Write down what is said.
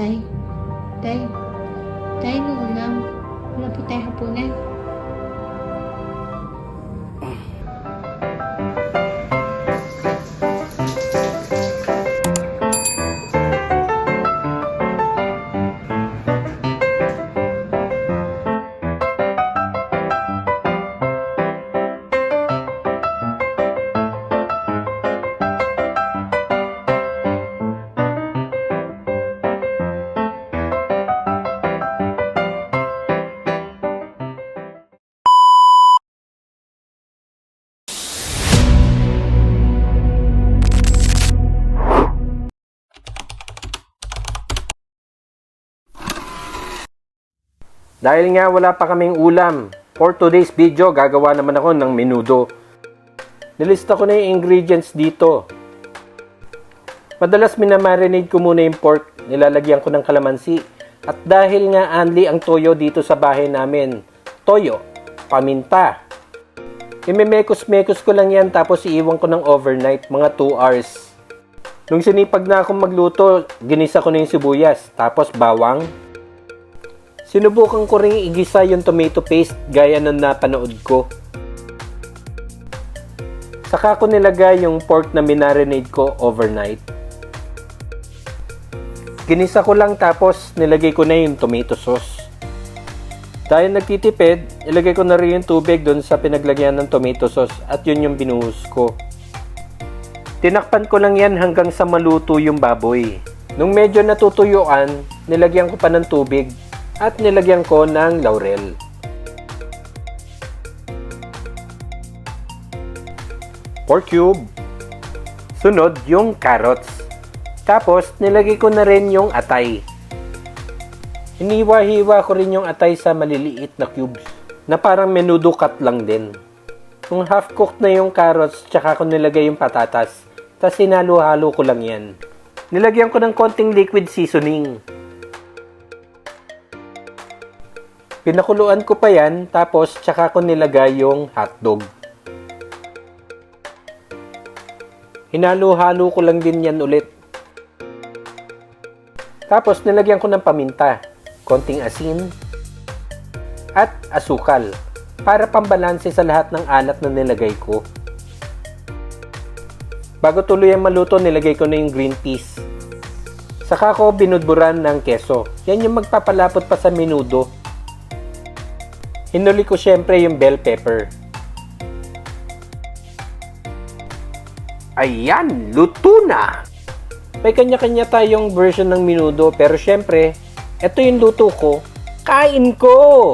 Tay, tay, tay, nung ulam. Wala po tayo hapunan. Dahil nga wala pa kaming ulam, for today's video, gagawa naman ako ng menudo. Nilista ko na yung ingredients dito. Madalas minamarinate ko muna yung pork, nilalagyan ko ng kalamansi. At dahil nga only ang toyo dito sa bahay namin, toyo, paminta. Imemekos-mekos ko lang yan tapos iiwan ko ng overnight, mga 2 hours. Nung sinipag na akong magluto, ginisa ko na yung sibuyas, tapos bawang. Sinubukan ko ring igisa yung tomato paste gaya ng napanood ko. Saka ko nilagay yung pork na minarinade ko overnight. Ginisa ko lang tapos nilagay ko na yung tomato sauce. Dahil nagtitipid, ilagay ko na rin yung tubig doon sa pinaglagyan ng tomato sauce at yun yung binuhos ko. Tinakpan ko lang yan hanggang sa maluto yung baboy. Nung medyo natutuyuan, nilagyan ko pa ng tubig. At nilagyan ko ng laurel. Pork cube. Sunod yung carrots. Tapos nilagay ko na rin yung atay. Hiniwa-hiwa ko rin yung atay sa maliliit na cubes na parang menudo cut lang din. Kung half cooked na yung carrots, tsaka ko nilagay yung patatas. Tapos sinalo-halo ko lang yan. Nilagyan ko ng konting liquid seasoning. Pinakuluan ko pa yan, tapos tsaka ko nilagay yung hotdog. Hinalo-halo ko lang din yan ulit. Tapos nilagyan ko ng paminta, konting asin, at asukal para pambalanse sa lahat ng alat na nilagay ko. Bago tuluyang maluto, nilagay ko na yung green peas. Saka ko binudburan ng keso. Yan yung magpapalapot pa sa menudo. Hinuli ko syempre yung bell pepper. Ayan, luto na! May kanya-kanya tayong version ng menudo, pero syempre, ito yung luto ko. Kain ko!